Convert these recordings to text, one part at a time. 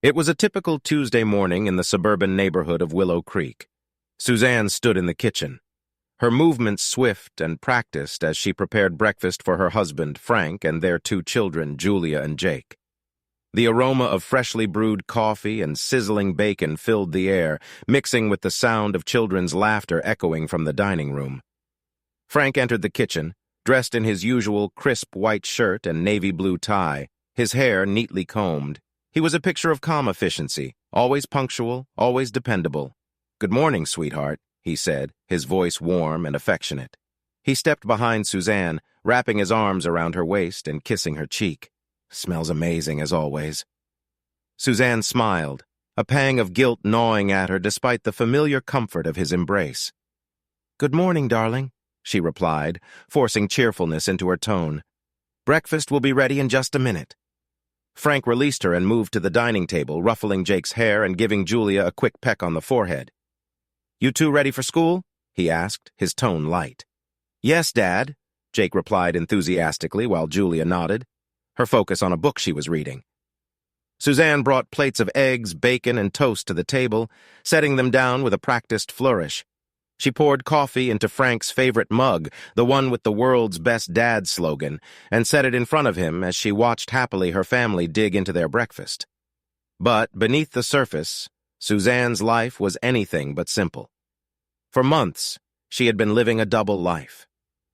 It was a typical Tuesday morning in the suburban neighborhood of Willow Creek. Suzanne stood in the kitchen, her movements swift and practiced as she prepared breakfast for her husband, Frank, and their two children, Julia and Jake. The aroma of freshly brewed coffee and sizzling bacon filled the air, mixing with the sound of children's laughter echoing from the dining room. Frank entered the kitchen, dressed in his usual crisp white shirt and navy blue tie, his hair neatly combed. He was a picture of calm efficiency, always punctual, always dependable. "Good morning, sweetheart," he said, his voice warm and affectionate. He stepped behind Suzanne, wrapping his arms around her waist and kissing her cheek. "Smells amazing, as always." Suzanne smiled, a pang of guilt gnawing at her despite the familiar comfort of his embrace. "Good morning, darling," she replied, forcing cheerfulness into her tone. "Breakfast will be ready in just a minute." Frank released her and moved to the dining table, ruffling Jake's hair and giving Julia a quick peck on the forehead. "You two ready for school?" he asked, his tone light. "Yes, Dad," Jake replied enthusiastically while Julia nodded, her focus on a book she was reading. Suzanne brought plates of eggs, bacon, and toast to the table, setting them down with a practiced flourish. She poured coffee into Frank's favorite mug, the one with the world's best dad slogan, and set it in front of him as she watched happily her family dig into their breakfast. But beneath the surface, Suzanne's life was anything but simple. For months, she had been living a double life,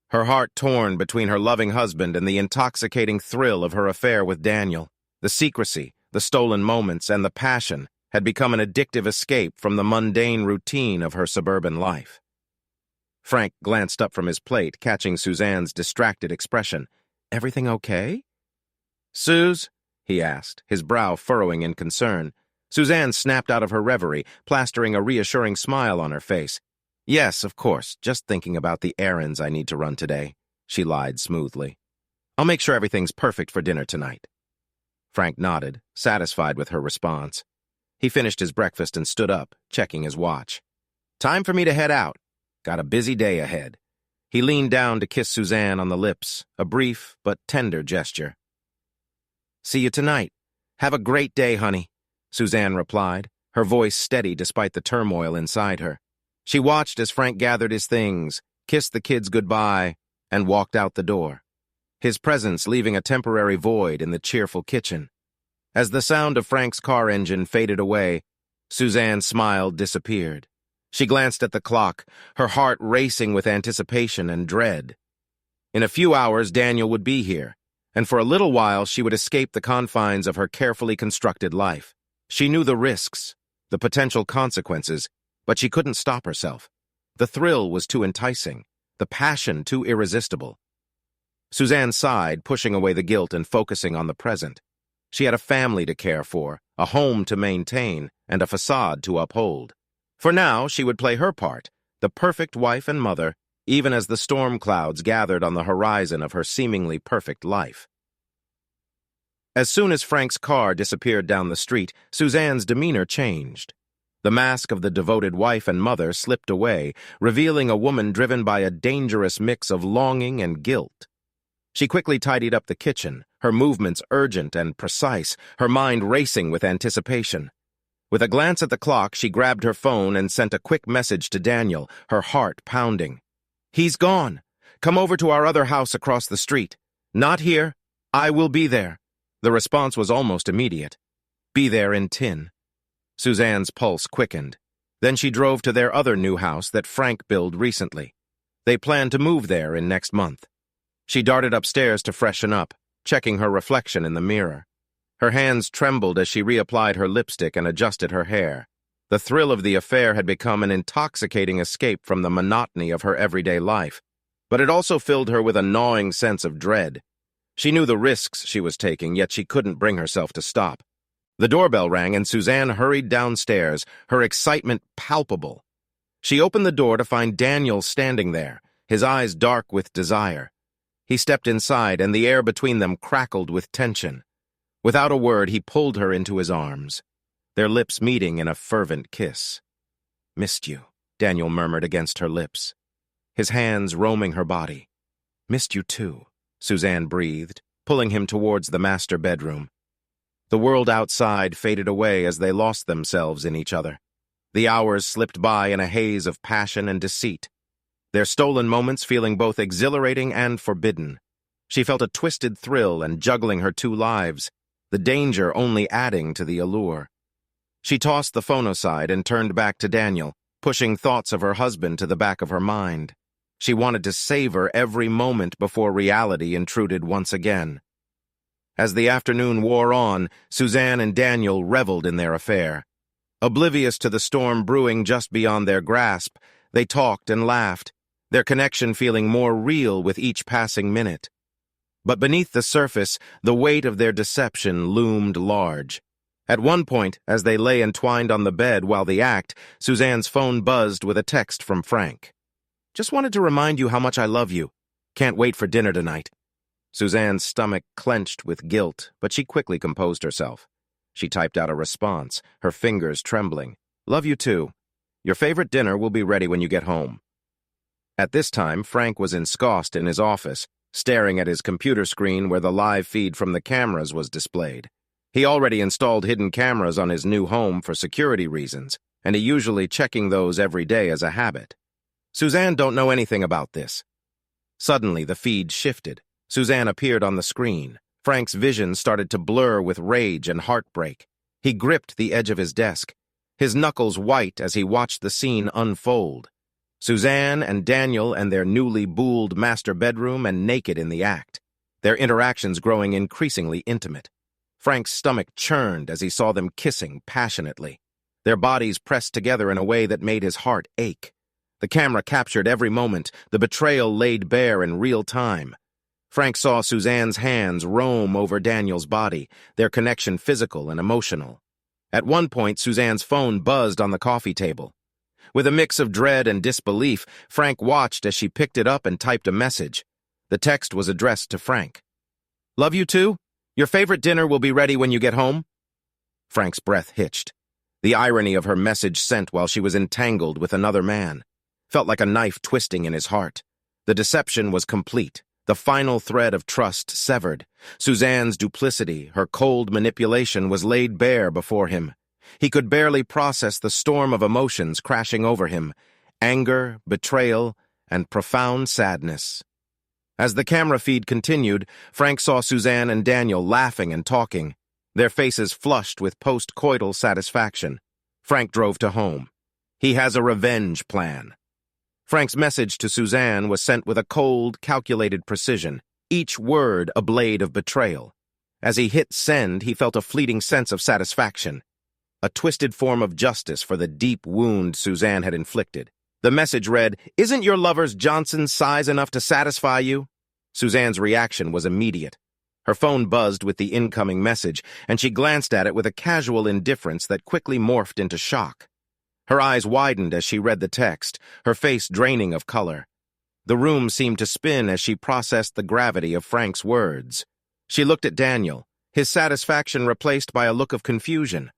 her heart torn between her loving husband and the intoxicating thrill of her affair with Daniel. The secrecy, the stolen moments, and the passion had become an addictive escape from the mundane routine of her suburban life. Frank glanced up from his plate, catching Suzanne's distracted expression. "Everything okay?" "Suze?" he asked, his brow furrowing in concern. Suzanne snapped out of her reverie, plastering a reassuring smile on her face. "Yes, of course, just thinking about the errands I need to run today," she lied smoothly. "I'll make sure everything's perfect for dinner tonight." Frank nodded, satisfied with her response. He finished his breakfast and stood up, checking his watch. "Time for me to head out. Got a busy day ahead." He leaned down to kiss Suzanne on the lips, a brief but tender gesture. "See you tonight. Have a great day, honey," Suzanne replied, her voice steady despite the turmoil inside her. She watched as Frank gathered his things, kissed the kids goodbye, and walked out the door, his presence leaving a temporary void in the cheerful kitchen. As the sound of Frank's car engine faded away, Suzanne's smile disappeared. She glanced at the clock, her heart racing with anticipation and dread. In a few hours, Daniel would be here, and for a little while she would escape the confines of her carefully constructed life. She knew the risks, the potential consequences, but she couldn't stop herself. The thrill was too enticing, the passion too irresistible. Suzanne sighed, pushing away the guilt and focusing on the present. She had a family to care for, a home to maintain, and a facade to uphold. For now, she would play her part, the perfect wife and mother, even as the storm clouds gathered on the horizon of her seemingly perfect life. As soon as Frank's car disappeared down the street, Suzanne's demeanor changed. The mask of the devoted wife and mother slipped away, revealing a woman driven by a dangerous mix of longing and guilt. She quickly tidied up the kitchen, her movements urgent and precise, her mind racing with anticipation. With a glance at the clock, she grabbed her phone and sent a quick message to Daniel, her heart pounding. "He's gone. Come over to our other house across the street. Not here. I will be there." The response was almost immediate. "Be there in 10." Suzanne's pulse quickened. Then she drove to their other new house that Frank built recently. They planned to move there in next month. She darted upstairs to freshen up, checking her reflection in the mirror. Her hands trembled as she reapplied her lipstick and adjusted her hair. The thrill of the affair had become an intoxicating escape from the monotony of her everyday life, but it also filled her with a gnawing sense of dread. She knew the risks she was taking, yet she couldn't bring herself to stop. The doorbell rang and Suzanne hurried downstairs, her excitement palpable. She opened the door to find Daniel standing there, his eyes dark with desire. He stepped inside, and the air between them crackled with tension. Without a word, he pulled her into his arms, their lips meeting in a fervent kiss. "Missed you," Daniel murmured against her lips, his hands roaming her body. "Missed you too," Suzanne breathed, pulling him towards the master bedroom. The world outside faded away as they lost themselves in each other. The hours slipped by in a haze of passion and deceit, their stolen moments feeling both exhilarating and forbidden. She felt a twisted thrill and juggling her two lives, the danger only adding to the allure. She tossed the phone aside and turned back to Daniel, pushing thoughts of her husband to the back of her mind. She wanted to savor every moment before reality intruded once again. As the afternoon wore on, Suzanne and Daniel reveled in their affair. Oblivious to the storm brewing just beyond their grasp, they talked and laughed, their connection feeling more real with each passing minute. But beneath the surface, the weight of their deception loomed large. At one point, as they lay entwined on the bed while the act, Suzanne's phone buzzed with a text from Frank. "Just wanted to remind you how much I love you. Can't wait for dinner tonight." Suzanne's stomach clenched with guilt, but she quickly composed herself. She typed out a response, her fingers trembling. "Love you too. Your favorite dinner will be ready when you get home." At this time, Frank was ensconced in his office, staring at his computer screen where the live feed from the cameras was displayed. He already installed hidden cameras on his new home for security reasons, and he usually checking those every day as a habit. Suzanne don't know anything about this. Suddenly, the feed shifted. Suzanne appeared on the screen. Frank's vision started to blur with rage and heartbreak. He gripped the edge of his desk, his knuckles white as he watched the scene unfold. Suzanne and Daniel and their newly booled master bedroom and naked in the act, their interactions growing increasingly intimate. Frank's stomach churned as he saw them kissing passionately, their bodies pressed together in a way that made his heart ache. The camera captured every moment, the betrayal laid bare in real time. Frank saw Suzanne's hands roam over Daniel's body, their connection physical and emotional. At one point, Suzanne's phone buzzed on the coffee table. With a mix of dread and disbelief, Frank watched as she picked it up and typed a message. The text was addressed to Frank. "Love you too? Your favorite dinner will be ready when you get home?" Frank's breath hitched. The irony of her message sent while she was entangled with another man felt like a knife twisting in his heart. The deception was complete. The final thread of trust severed. Suzanne's duplicity, her cold manipulation, was laid bare before him. He could barely process the storm of emotions crashing over him, anger, betrayal, and profound sadness. As the camera feed continued, Frank saw Suzanne and Daniel laughing and talking, their faces flushed with post-coital satisfaction. Frank drove to home. He has a revenge plan. Frank's message to Suzanne was sent with a cold, calculated precision, each word a blade of betrayal. As he hit send, he felt a fleeting sense of satisfaction, a twisted form of justice for the deep wound Suzanne had inflicted. The message read, "Isn't your lover's Johnson size enough to satisfy you?" Suzanne's reaction was immediate. Her phone buzzed with the incoming message, and she glanced at it with a casual indifference that quickly morphed into shock. Her eyes widened as she read the text, her face draining of color. The room seemed to spin as she processed the gravity of Frank's words. She looked at Daniel, his satisfaction replaced by a look of confusion.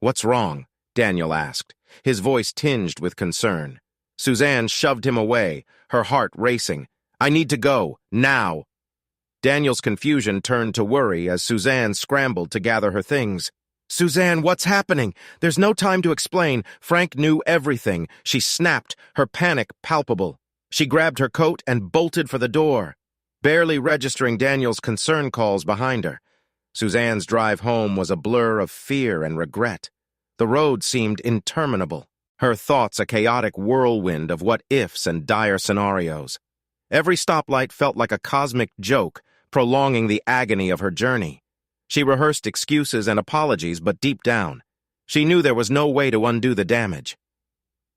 "What's wrong?" Daniel asked, his voice tinged with concern. Suzanne shoved him away, her heart racing. "I need to go, now." Daniel's confusion turned to worry as Suzanne scrambled to gather her things. "Suzanne, what's happening? There's no time to explain." Frank knew everything. She snapped, her panic palpable. She grabbed her coat and bolted for the door, barely registering Daniel's concern calls behind her. Suzanne's drive home was a blur of fear and regret. The road seemed interminable, her thoughts a chaotic whirlwind of what-ifs and dire scenarios. Every stoplight felt like a cosmic joke, prolonging the agony of her journey. She rehearsed excuses and apologies, but deep down, she knew there was no way to undo the damage.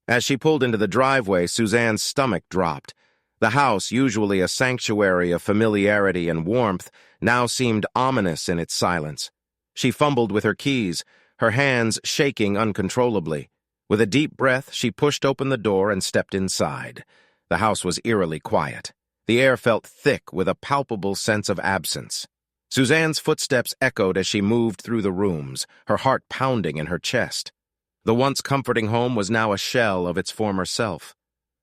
As she pulled into the driveway, Suzanne's stomach dropped. The house, usually a sanctuary of familiarity and warmth, now seemed ominous in its silence. She fumbled with her keys, her hands shaking uncontrollably. With a deep breath, she pushed open the door and stepped inside. The house was eerily quiet. The air felt thick with a palpable sense of absence. Suzanne's footsteps echoed as she moved through the rooms, her heart pounding in her chest. The once comforting home was now a shell of its former self.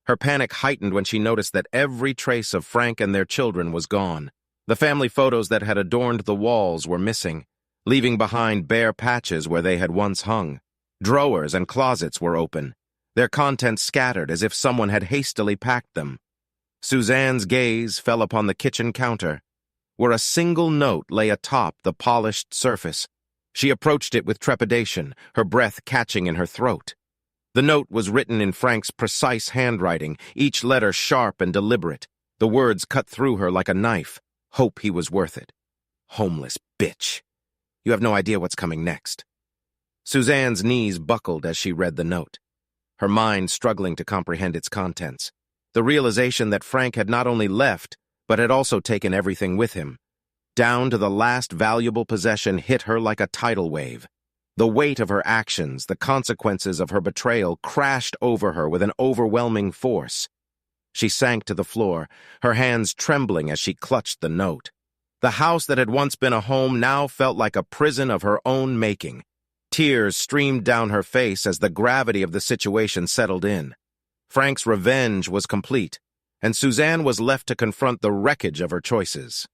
Her panic heightened when she noticed that every trace of Frank and their children was gone. The family photos that had adorned the walls were missing. leaving behind bare patches where they had once hung. Drawers and closets were open, their contents scattered as if someone had hastily packed them. Suzanne's gaze fell upon the kitchen counter, where a single note lay atop the polished surface. She approached it with trepidation, her breath catching in her throat. The note was written in Frank's precise handwriting, each letter sharp and deliberate. The words cut through her like a knife. Hope he was worth it. Homeless bitch. You have no idea what's coming next. Suzanne's knees buckled as she read the note, her mind struggling to comprehend its contents. The realization that Frank had not only left, but had also taken everything with him, down to the last valuable possession, hit her like a tidal wave. The weight of her actions, the consequences of her betrayal, crashed over her with an overwhelming force. She sank to the floor, her hands trembling as she clutched the note. The house that had once been a home now felt like a prison of her own making. Tears streamed down her face as the gravity of the situation settled in. Frank's revenge was complete, and Suzanne was left to confront the wreckage of her choices.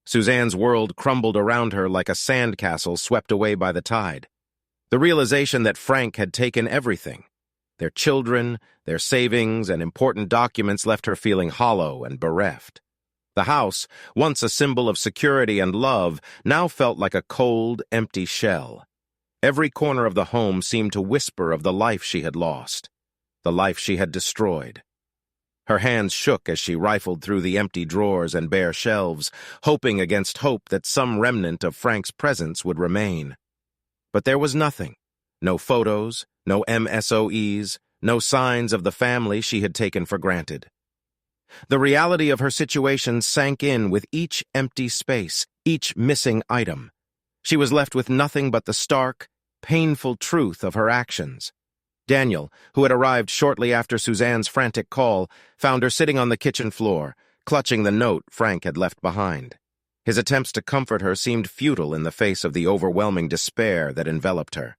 Suzanne's world crumbled around her like a sandcastle swept away by the tide. The realization that Frank had taken everything, their children, their savings, and important documents, left her feeling hollow and bereft. The house, once a symbol of security and love, now felt like a cold, empty shell. Every corner of the home seemed to whisper of the life she had lost, the life she had destroyed. Her hands shook as she rifled through the empty drawers and bare shelves, hoping against hope that some remnant of Frank's presence would remain. But there was nothing. No photos, no MSOEs, no signs of the family she had taken for granted. The reality of her situation sank in with each empty space, each missing item. She was left with nothing but the stark, painful truth of her actions. Daniel, who had arrived shortly after Suzanne's frantic call, found her sitting on the kitchen floor, clutching the note Frank had left behind. His attempts to comfort her seemed futile in the face of the overwhelming despair that enveloped her.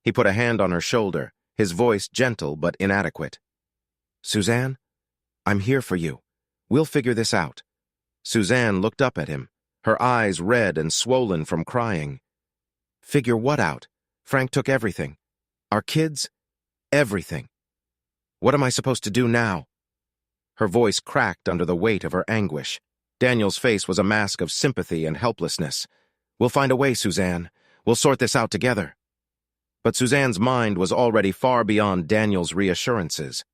He put a hand on her shoulder, his voice gentle but inadequate. "Suzanne, I'm here for you. We'll figure this out." Suzanne looked up at him, her eyes red and swollen from crying. "Figure what out? Frank took everything. Our kids? Everything. What am I supposed to do now?" Her voice cracked under the weight of her anguish. Daniel's face was a mask of sympathy and helplessness. "We'll find a way, Suzanne. We'll sort this out together." But Suzanne's mind was already far beyond Daniel's reassurances.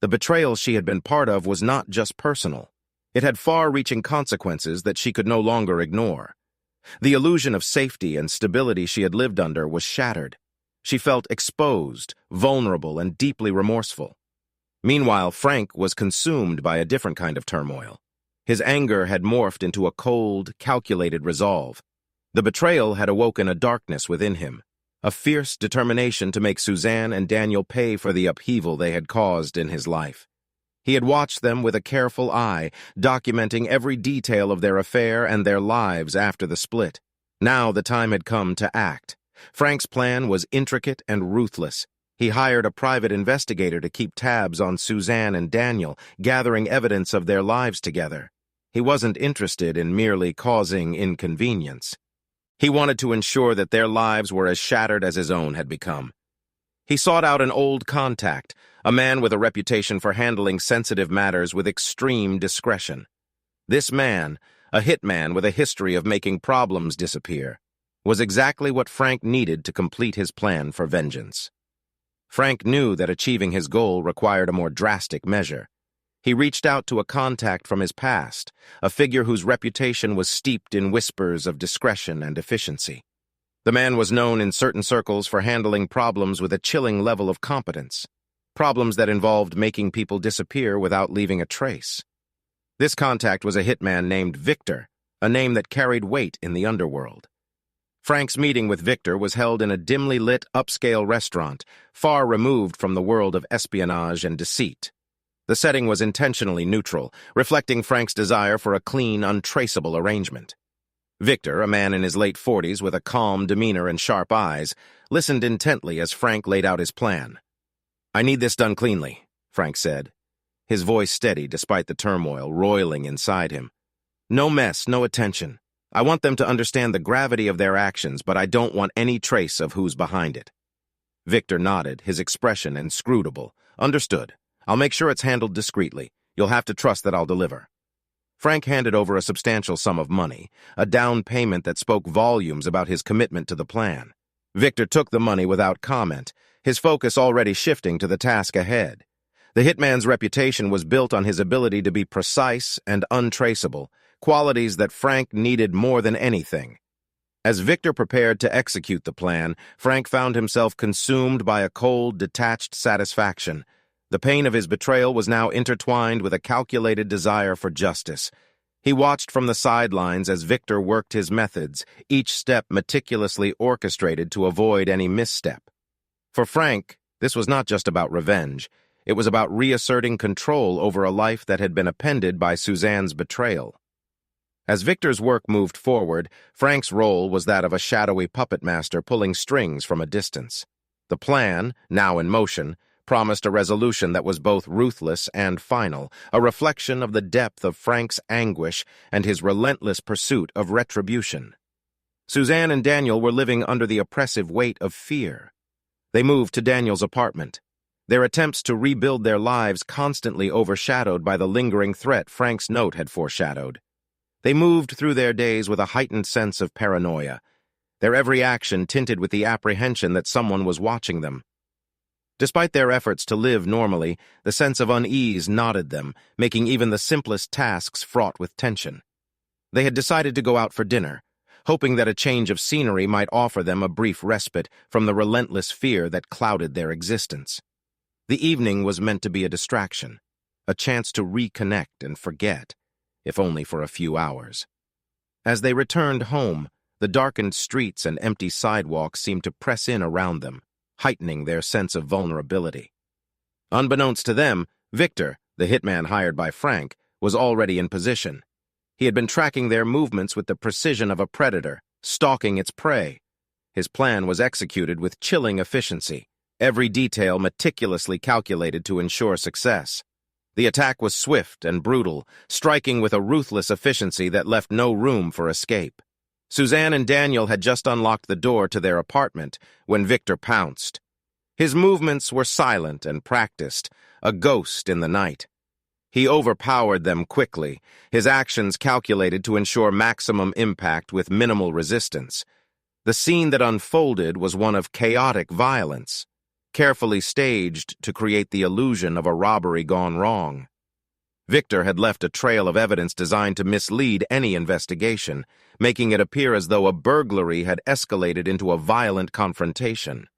The betrayal she had been part of was not just personal. It had far-reaching consequences that she could no longer ignore. The illusion of safety and stability she had lived under was shattered. She felt exposed, vulnerable, and deeply remorseful. Meanwhile, Frank was consumed by a different kind of turmoil. His anger had morphed into a cold, calculated resolve. The betrayal had awoken a darkness within him, a fierce determination to make Suzanne and Daniel pay for the upheaval they had caused in his life. He had watched them with a careful eye, documenting every detail of their affair and their lives after the split. Now the time had come to act. Frank's plan was intricate and ruthless. He hired a private investigator to keep tabs on Suzanne and Daniel, gathering evidence of their lives together. He wasn't interested in merely causing inconvenience. He wanted to ensure that their lives were as shattered as his own had become. He sought out an old contact, a man with a reputation for handling sensitive matters with extreme discretion. This man, a hitman with a history of making problems disappear, was exactly what Frank needed to complete his plan for vengeance. Frank knew that achieving his goal required a more drastic measure. He reached out to a contact from his past, a figure whose reputation was steeped in whispers of discretion and efficiency. The man was known in certain circles for handling problems with a chilling level of competence, problems that involved making people disappear without leaving a trace. This contact was a hitman named Victor, a name that carried weight in the underworld. Frank's meeting with Victor was held in a dimly lit, upscale restaurant, far removed from the world of espionage and deceit. The setting was intentionally neutral, reflecting Frank's desire for a clean, untraceable arrangement. Victor, a man in his late 40s with a calm demeanor and sharp eyes, listened intently as Frank laid out his plan. "I need this done cleanly," Frank said, his voice steady despite the turmoil roiling inside him. "No mess, no attention. I want them to understand the gravity of their actions, but I don't want any trace of who's behind it." Victor nodded, his expression inscrutable. "Understood. I'll make sure it's handled discreetly. You'll have to trust that I'll deliver." Frank handed over a substantial sum of money, a down payment that spoke volumes about his commitment to the plan. Victor took the money without comment, his focus already shifting to the task ahead. The hitman's reputation was built on his ability to be precise and untraceable, qualities that Frank needed more than anything. As Victor prepared to execute the plan, Frank found himself consumed by a cold, detached satisfaction. The pain of his betrayal was now intertwined with a calculated desire for justice. He watched from the sidelines as Victor worked his methods, each step meticulously orchestrated to avoid any misstep. For Frank, this was not just about revenge. It was about reasserting control over a life that had been upended by Suzanne's betrayal. As Victor's work moved forward, Frank's role was that of a shadowy puppet master pulling strings from a distance. The plan, now in motion, promised a resolution that was both ruthless and final, a reflection of the depth of Frank's anguish and his relentless pursuit of retribution. Suzanne and Daniel were living under the oppressive weight of fear. They moved to Daniel's apartment, their attempts to rebuild their lives constantly overshadowed by the lingering threat Frank's note had foreshadowed. They moved through their days with a heightened sense of paranoia, their every action tinted with the apprehension that someone was watching them. Despite their efforts to live normally, the sense of unease knotted them, making even the simplest tasks fraught with tension. They had decided to go out for dinner, hoping that a change of scenery might offer them a brief respite from the relentless fear that clouded their existence. The evening was meant to be a distraction, a chance to reconnect and forget, if only for a few hours. As they returned home, the darkened streets and empty sidewalks seemed to press in around them, heightening their sense of vulnerability. Unbeknownst to them, Victor, the hitman hired by Frank, was already in position. He had been tracking their movements with the precision of a predator, stalking its prey. His plan was executed with chilling efficiency, every detail meticulously calculated to ensure success. The attack was swift and brutal, striking with a ruthless efficiency that left no room for escape. Suzanne and Daniel had just unlocked the door to their apartment when Victor pounced. His movements were silent and practiced, a ghost in the night. He overpowered them quickly, his actions calculated to ensure maximum impact with minimal resistance. The scene that unfolded was one of chaotic violence, carefully staged to create the illusion of a robbery gone wrong. Victor had left a trail of evidence designed to mislead any investigation, making it appear as though a burglary had escalated into a violent confrontation.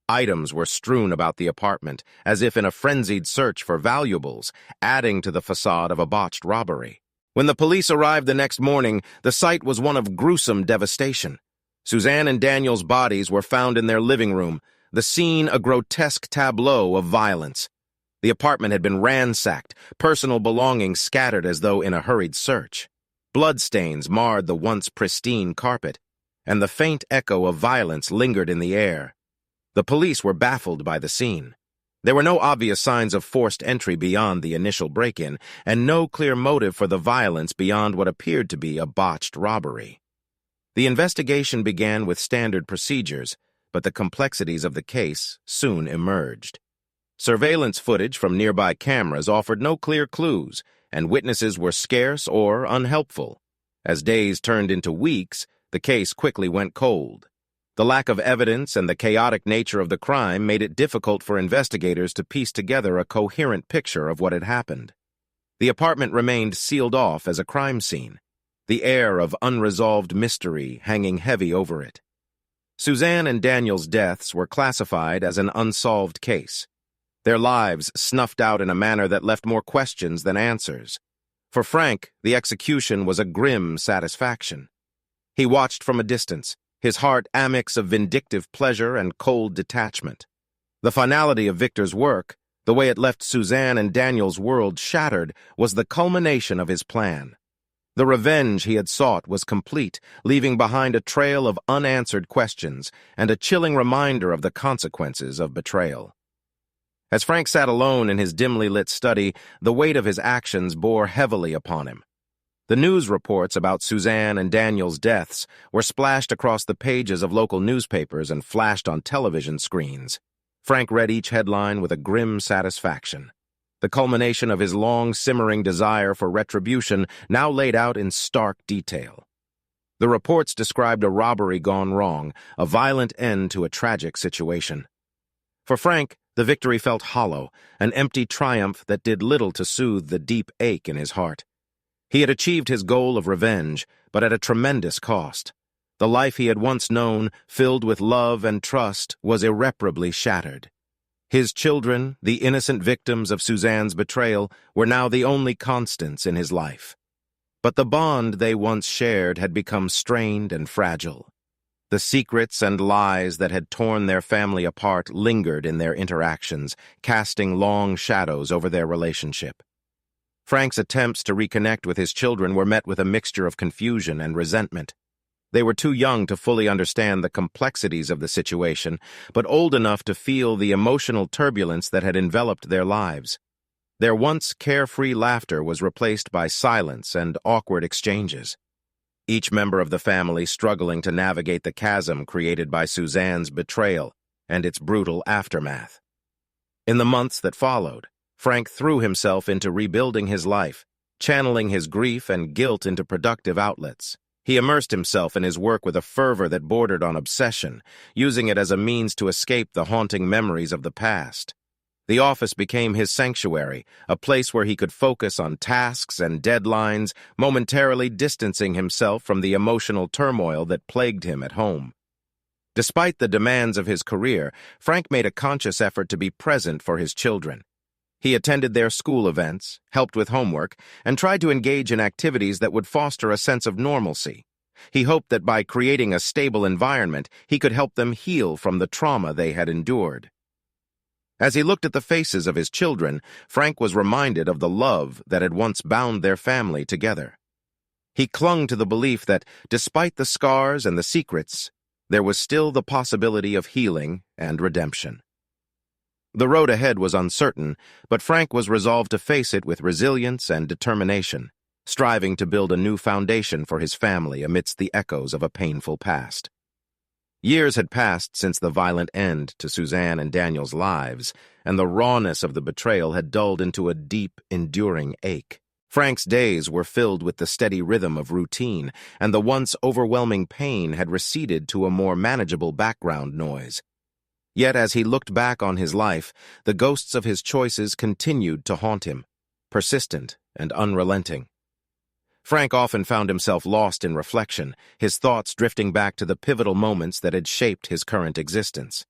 Items were strewn about the apartment, as if in a frenzied search for valuables, adding to the facade of a botched robbery. When the police arrived the next morning, the sight was one of gruesome devastation. Suzanne and Daniel's bodies were found in their living room, the scene a grotesque tableau of violence. The apartment had been ransacked, personal belongings scattered as though in a hurried search. Bloodstains marred the once pristine carpet, and the faint echo of violence lingered in the air. The police were baffled by the scene. There were no obvious signs of forced entry beyond the initial break-in, and no clear motive for the violence beyond what appeared to be a botched robbery. The investigation began with standard procedures, but the complexities of the case soon emerged. Surveillance footage from nearby cameras offered no clear clues, and witnesses were scarce or unhelpful. As days turned into weeks, the case quickly went cold. The lack of evidence and the chaotic nature of the crime made it difficult for investigators to piece together a coherent picture of what had happened. The apartment remained sealed off as a crime scene, the air of unresolved mystery hanging heavy over it. Suzanne and Daniel's deaths were classified as an unsolved case, their lives snuffed out in a manner that left more questions than answers. For Frank, the execution was a grim satisfaction. He watched from a distance, his heart a mix of vindictive pleasure and cold detachment. The finality of Victor's work, the way it left Suzanne and Daniel's world shattered, was the culmination of his plan. The revenge he had sought was complete, leaving behind a trail of unanswered questions and a chilling reminder of the consequences of betrayal. As Frank sat alone in his dimly lit study, the weight of his actions bore heavily upon him. The news reports about Suzanne and Daniel's deaths were splashed across the pages of local newspapers and flashed on television screens. Frank read each headline with a grim satisfaction. The culmination of his long-simmering desire for retribution now laid out in stark detail. The reports described a robbery gone wrong, a violent end to a tragic situation. For Frank, the victory felt hollow, an empty triumph that did little to soothe the deep ache in his heart. He had achieved his goal of revenge, but at a tremendous cost. The life he had once known, filled with love and trust, was irreparably shattered. His children, the innocent victims of Suzanne's betrayal, were now the only constants in his life. But the bond they once shared had become strained and fragile. The secrets and lies that had torn their family apart lingered in their interactions, casting long shadows over their relationship. Frank's attempts to reconnect with his children were met with a mixture of confusion and resentment. They were too young to fully understand the complexities of the situation, but old enough to feel the emotional turbulence that had enveloped their lives. Their once carefree laughter was replaced by silence and awkward exchanges. Each member of the family struggling to navigate the chasm created by Suzanne's betrayal and its brutal aftermath. In the months that followed, Frank threw himself into rebuilding his life, channeling his grief and guilt into productive outlets. He immersed himself in his work with a fervor that bordered on obsession, using it as a means to escape the haunting memories of the past. The office became his sanctuary, a place where he could focus on tasks and deadlines, momentarily distancing himself from the emotional turmoil that plagued him at home. Despite the demands of his career, Frank made a conscious effort to be present for his children. He attended their school events, helped with homework, and tried to engage in activities that would foster a sense of normalcy. He hoped that by creating a stable environment, he could help them heal from the trauma they had endured. As he looked at the faces of his children, Frank was reminded of the love that had once bound their family together. He clung to the belief that, despite the scars and the secrets, there was still the possibility of healing and redemption. The road ahead was uncertain, but Frank was resolved to face it with resilience and determination, striving to build a new foundation for his family amidst the echoes of a painful past. Years had passed since the violent end to Suzanne and Daniel's lives, and the rawness of the betrayal had dulled into a deep, enduring ache. Frank's days were filled with the steady rhythm of routine, and the once overwhelming pain had receded to a more manageable background noise. Yet as he looked back on his life, the ghosts of his choices continued to haunt him, persistent and unrelenting. Frank often found himself lost in reflection, his thoughts drifting back to the pivotal moments that had shaped his current existence.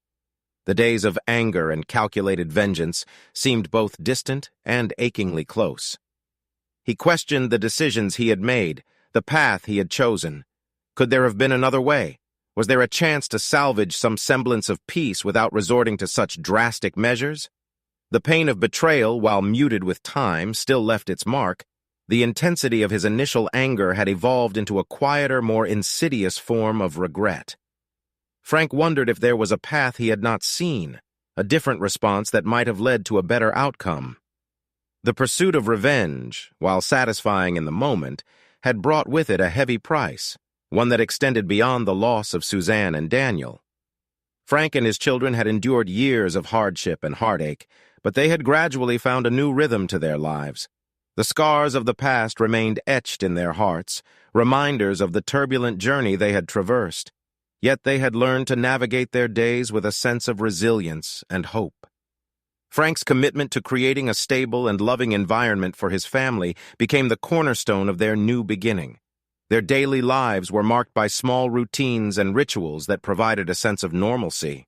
The days of anger and calculated vengeance seemed both distant and achingly close. He questioned the decisions he had made, the path he had chosen. Could there have been another way? Was there a chance to salvage some semblance of peace without resorting to such drastic measures? The pain of betrayal, while muted with time, still left its mark. The intensity of his initial anger had evolved into a quieter, more insidious form of regret. Frank wondered if there was a path he had not seen, a different response that might have led to a better outcome. The pursuit of revenge, while satisfying in the moment, had brought with it a heavy price, one that extended beyond the loss of Suzanne and Daniel. Frank and his children had endured years of hardship and heartache, but they had gradually found a new rhythm to their lives. The scars of the past remained etched in their hearts, reminders of the turbulent journey they had traversed. Yet they had learned to navigate their days with a sense of resilience and hope. Frank's commitment to creating a stable and loving environment for his family became the cornerstone of their new beginning. Their daily lives were marked by small routines and rituals that provided a sense of normalcy.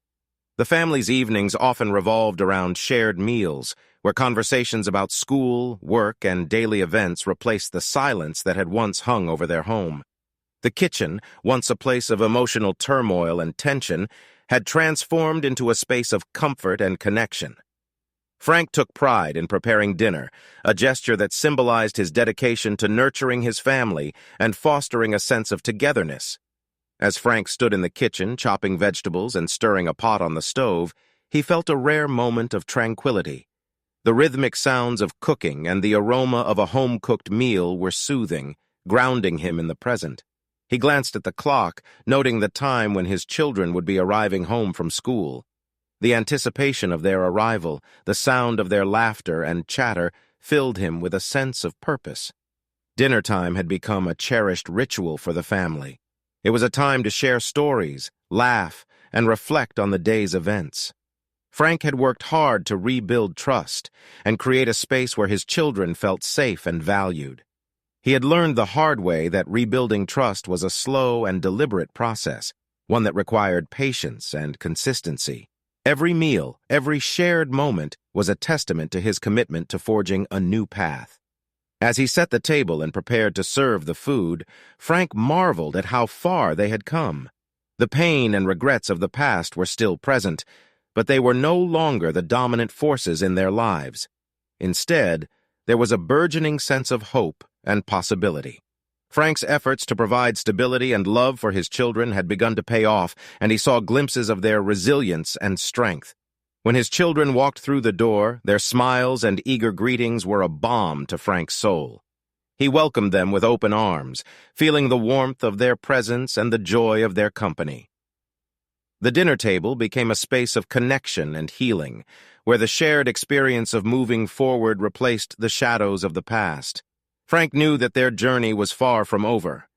The family's evenings often revolved around shared meals, where conversations about school, work, and daily events replaced the silence that had once hung over their home. The kitchen, once a place of emotional turmoil and tension, had transformed into a space of comfort and connection. Frank took pride in preparing dinner, a gesture that symbolized his dedication to nurturing his family and fostering a sense of togetherness. As Frank stood in the kitchen, chopping vegetables and stirring a pot on the stove, he felt a rare moment of tranquility. The rhythmic sounds of cooking and the aroma of a home-cooked meal were soothing, grounding him in the present. He glanced at the clock, noting the time when his children would be arriving home from school. The anticipation of their arrival, the sound of their laughter and chatter, filled him with a sense of purpose. Dinner time had become a cherished ritual for the family. It was a time to share stories, laugh, and reflect on the day's events. Frank had worked hard to rebuild trust and create a space where his children felt safe and valued. He had learned the hard way that rebuilding trust was a slow and deliberate process, one that required patience and consistency. Every meal, every shared moment was a testament to his commitment to forging a new path. As he set the table and prepared to serve the food, Frank marveled at how far they had come. The pain and regrets of the past were still present, but they were no longer the dominant forces in their lives. Instead, there was a burgeoning sense of hope and possibility. Frank's efforts to provide stability and love for his children had begun to pay off, and he saw glimpses of their resilience and strength. When his children walked through the door, their smiles and eager greetings were a balm to Frank's soul. He welcomed them with open arms, feeling the warmth of their presence and the joy of their company. The dinner table became a space of connection and healing, where the shared experience of moving forward replaced the shadows of the past. Frank knew that their journey was far from over.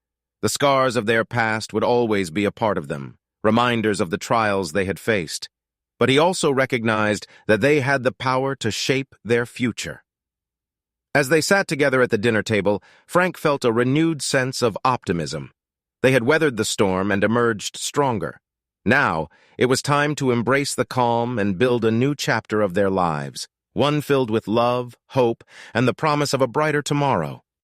The scars of their past would always be a part of them, reminders of the trials they had faced. But he also recognized that they had the power to shape their future. As they sat together at the dinner table, Frank felt a renewed sense of optimism. They had weathered the storm and emerged stronger. Now, it was time to embrace the calm and build a new chapter of their lives, one filled with love, hope, and the promise of a brighter tomorrow.